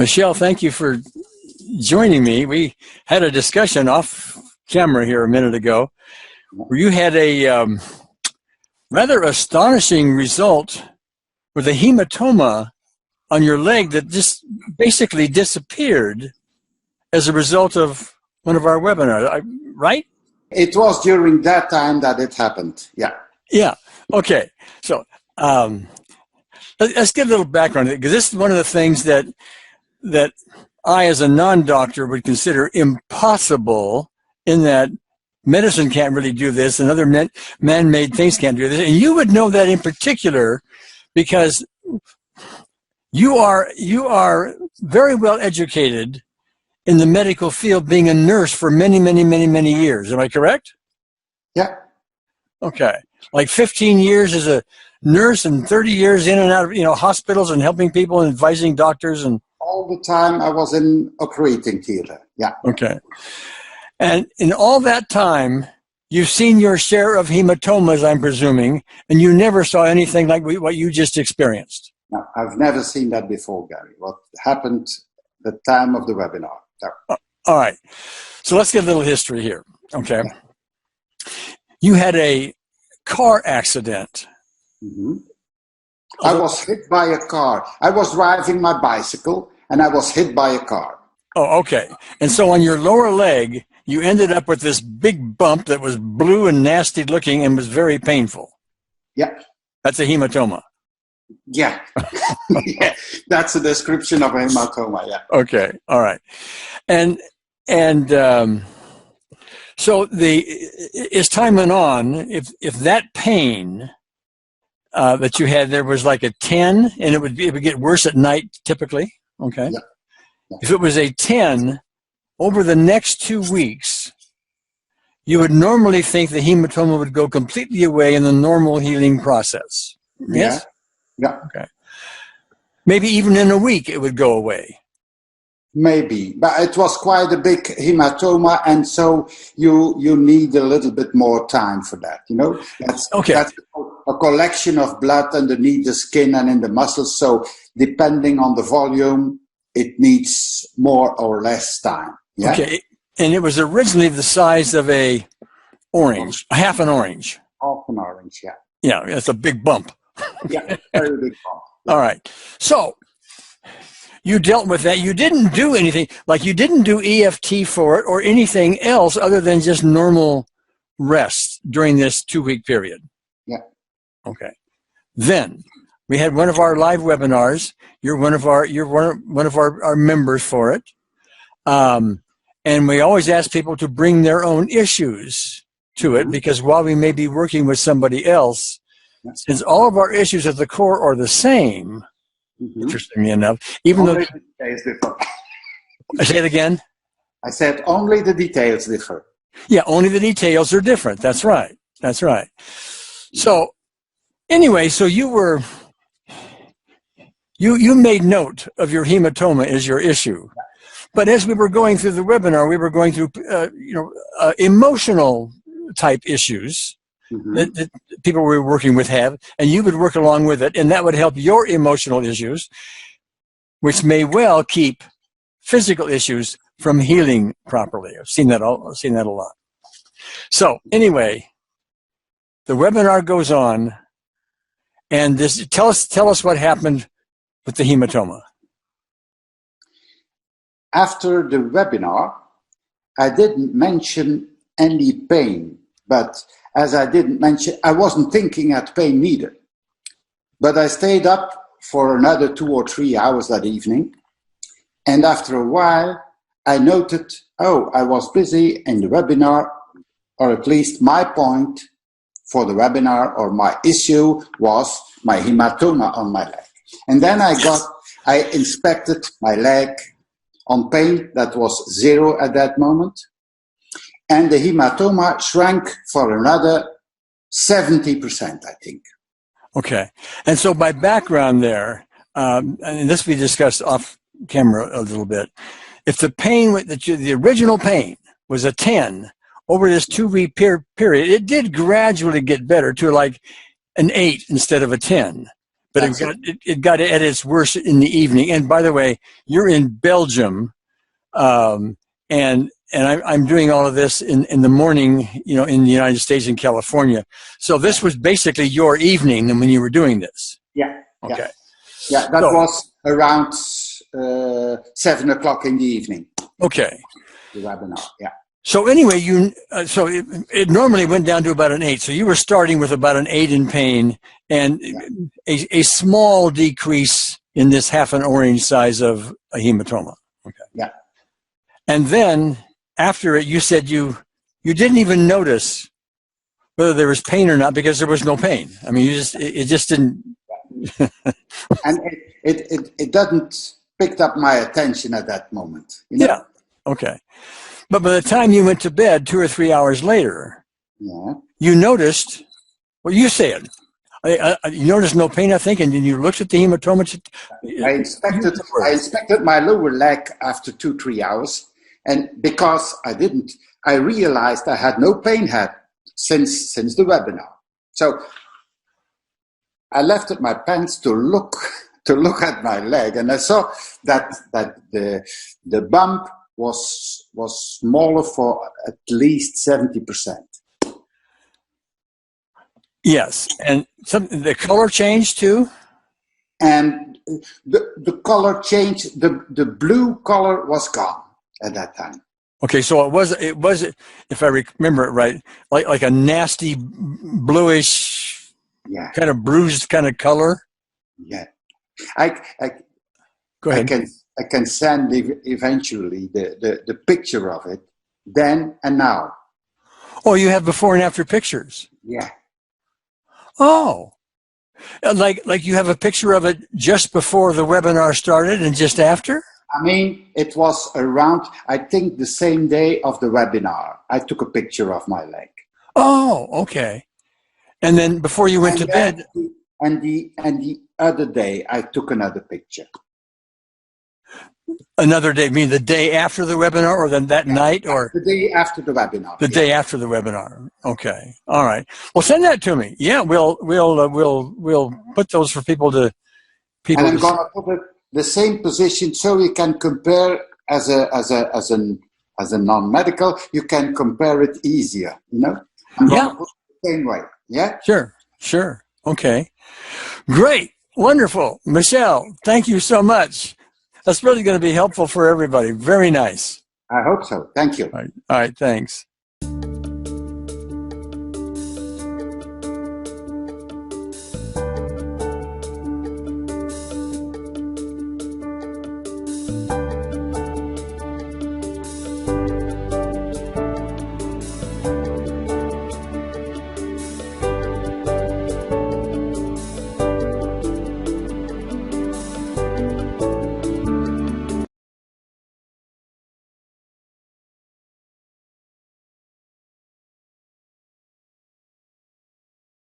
Michelle, thank you for joining me. We had a discussion off camera here a minute ago where you had a rather astonishing result with a hematoma on your leg that just basically disappeared as a result of one of our webinars, right? It was during that time that it happened, yeah. Yeah, okay. So let's get a little background, because this is one of the things that I, as a non-doctor, would consider impossible, in that medicine can't really do this and other man-made things can't do this. And you would know that in particular because you are very well educated in the medical field, being a nurse for many, many, many, many years. Am I correct? Yeah. Okay. Like 15 years as a nurse and 30 years in and out of, hospitals and helping people and advising doctors and all the time I was in operating theater. Yeah. Okay. And in all that time, you've seen your share of hematomas, I'm presuming, and you never saw anything like what you just experienced. No, I've never seen that before, Gary. What happened at the time of the webinar. No. All right. So let's get a little history here. Okay. Yeah. You had a car accident. Mm-hmm. I was hit by a car. I was driving my bicycle and I was hit by a car. Oh, okay. And so on your lower leg, you ended up with this big bump that was blue and nasty looking and was very painful. Yeah. That's a hematoma. Yeah. Yeah. That's a description of a hematoma, yeah. Okay. All right. And so as time went on, if that pain that you had there was like a 10, and it would get worse at night typically, okay? Yeah. Yeah. If it was a 10, over the next 2 weeks, you would normally think the hematoma would go completely away in the normal healing process. Yes? Yeah. Okay. Maybe even in a week it would go away. Maybe, but it was quite a big hematoma, and so you need a little bit more time for that. That's a collection of blood underneath the skin and in the muscles. So depending on the volume, it needs more or less time. Yeah? Okay, and it was originally the size of a orange, half an orange. Half an orange, yeah. Yeah, it's a big bump. Yeah, very big bump. All right, so you dealt with that. You didn't do anything, like you didn't do EFT for it or anything else other than just normal rest during this 2-week period. Yeah. Okay. Then we had one of our live webinars. You're one of our members for it. And we always ask people to bring their own issues to it, because while we may be working with somebody else, since all of our issues at the core are the same, interestingly enough, even only though the details differ. I say it again. I said only the details differ. Yeah, only the details are different. That's right. That's right. So anyway, so you made note of your hematoma as your issue, but as we were going through the webinar, we were going through emotional type issues that people we were working with have, and you would work along with it, and that would help your emotional issues, which may well keep physical issues from healing properly. I've seen that a lot. So anyway, the webinar goes on, and tell us what happened with the hematoma. After the webinar, I didn't mention any pain, but as I didn't mention, I wasn't thinking at pain neither. But I stayed up for another 2 or 3 hours that evening, and after a while, I noted, I was busy in the webinar, or at least my point for the webinar or my issue was my hematoma on my leg. And then I inspected my leg on pain. That was 0 at that moment. And the hematoma shrank for another 70%, I think. Okay. And so by background there, and this we discussed off camera a little bit, if the pain, the original pain was a 10, over this 2-week period, it did gradually get better to like an 8 instead of a 10. But it got at its worst in the evening. And by the way, you're in Belgium, and I'm doing all of this in the morning, in the United States in California. So this was basically your evening when you were doing this. Yeah. Okay. Yeah, that was around 7 o'clock in the evening. Okay. The webinar. Yeah. So anyway, so it normally went down to about an 8. So you were starting with about an 8 in pain, and a small decrease in this half an orange size of a hematoma. Okay. Yeah. And then after it, you said you didn't even notice whether there was pain or not because there was no pain. I mean, it just didn't. And it doesn't picked up my attention at that moment. Yeah. Okay. But by the time you went to bed 2 or 3 hours later, you noticed, well, you said, you noticed no pain, I think, and then you looked at the hematoma. I inspected my lower leg after 2-3 hours, and because I realized I had no pain since the webinar. So I lifted my pants to look at my leg, and I saw that the bump was smaller for at least 70%. Yes, and the color changed too. And the color changed. The blue color was gone at that time. Okay, so it was if I remember it right, like a nasty bluish, kind of bruised kind of color. Yeah, Go ahead. I can send eventually the picture of it then and now. Oh, you have before and after pictures. Yeah. Oh, like you have a picture of it just before the webinar started and just after? I mean, it was around, I think, the same day of the webinar. I took a picture of my leg. Oh, okay. And then before you went to bed? And the other day, I took another picture. Another day, mean the day after the webinar, or then that night, or the day after the webinar? The day after the webinar. Okay, all right. Well, send that to me. Yeah, we'll put those for people to. And I'm going to put it the same position so you can compare as a non-medical. You can compare it easier. I'm going to put it the same way. Yeah. Sure. Okay. Great. Wonderful, Michelle. Thank you so much. That's really going to be helpful for everybody. Very nice. I hope so. Thank you. All right. Thanks.